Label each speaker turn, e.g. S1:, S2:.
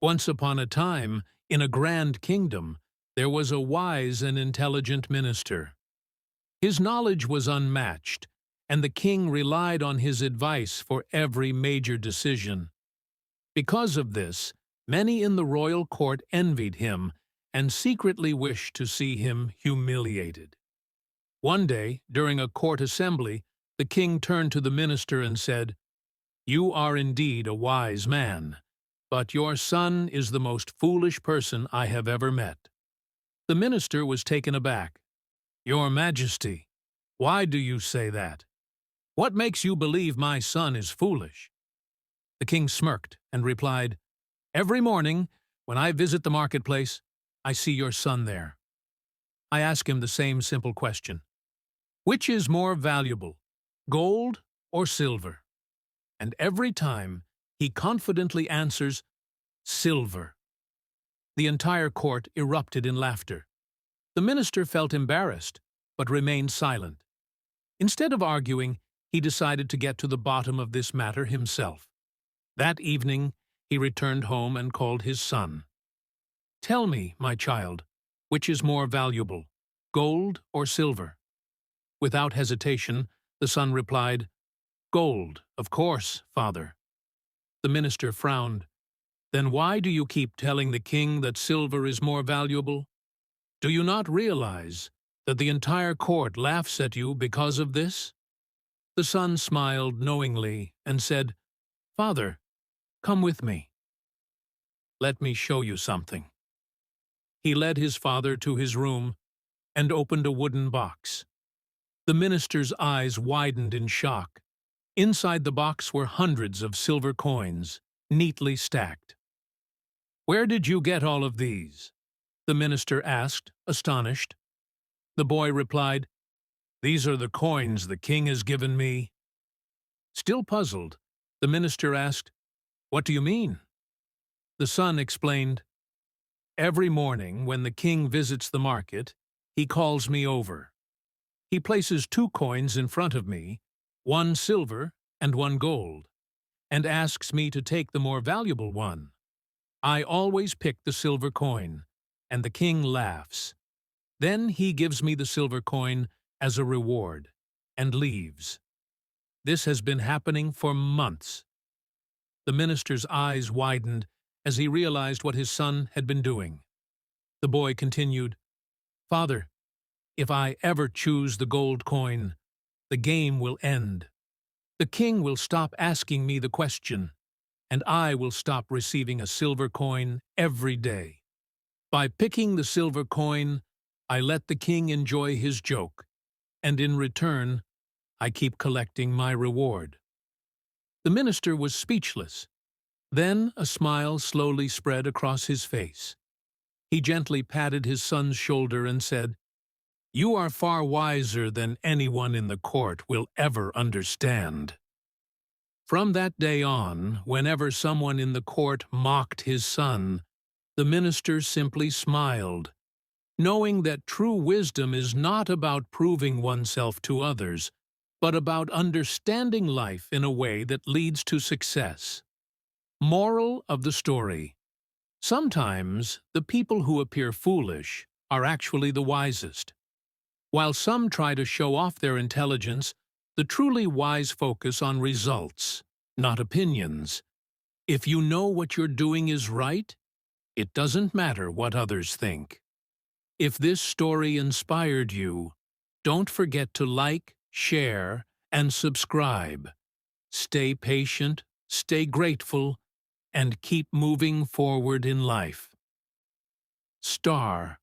S1: Once upon a time, in a grand kingdom, there was a wise and intelligent minister. His knowledge was unmatched, and the king relied on his advice for every major decision. Because of this, many in the royal court envied him and secretly wished to see him humiliated. One day, during a court assembly, the king turned to the minister and said, "You are indeed a wise man, but your son is the most foolish person I have ever met." The minister was taken aback. "Your Majesty, why do you say that? What makes you believe my son is foolish?" The king smirked and replied, "Every morning, when I visit the marketplace, I see your son there. I ask him the same simple question. Which is more valuable, gold or silver? And every time, he confidently answers, silver." The entire court erupted in laughter. The minister felt embarrassed, but remained silent. Instead of arguing, he decided to get to the bottom of this matter himself. That evening, he returned home and called his son. "Tell me, my child, which is more valuable, gold or silver?" Without hesitation, the son replied, "Gold, of course, father." The minister frowned. "Then why do you keep telling the king that silver is more valuable? Do you not realize that the entire court laughs at you because of this?" The son smiled knowingly and said, "Father, come with me. Let me show you something." He led his father to his room and opened a wooden box. The minister's eyes widened in shock. Inside the box were hundreds of silver coins, neatly stacked. "Where did you get all of these?" the minister asked, astonished. The boy replied, "These are the coins the king has given me." Still puzzled, the minister asked, "What do you mean?" The son explained, "Every morning when the king visits the market, he calls me over. He places 2 coins in front of me, 1 silver and 1 gold, and asks me to take the more valuable one. I always pick the silver coin, and the king laughs. Then he gives me the silver coin as a reward and leaves. This has been happening for months." The minister's eyes widened as he realized what his son had been doing. The boy continued, "Father, if I ever choose the gold coin, the game will end. The king will stop asking me the question, and I will stop receiving a silver coin every day. By picking the silver coin, I let the king enjoy his joke, and in return, I keep collecting my reward." The minister was speechless. Then a smile slowly spread across his face. He gently patted his son's shoulder and said, "You are far wiser than anyone in the court will ever understand." From that day on, whenever someone in the court mocked his son, the minister simply smiled, knowing that true wisdom is not about proving oneself to others, but about understanding life in a way that leads to success. Moral of the story: sometimes the people who appear foolish are actually the wisest. While some try to show off their intelligence, the truly wise focus on results, not opinions. If you know what you're doing is right, it doesn't matter what others think. If this story inspired you, don't forget to like, share, and subscribe. Stay patient, stay grateful, and keep moving forward in life. Star.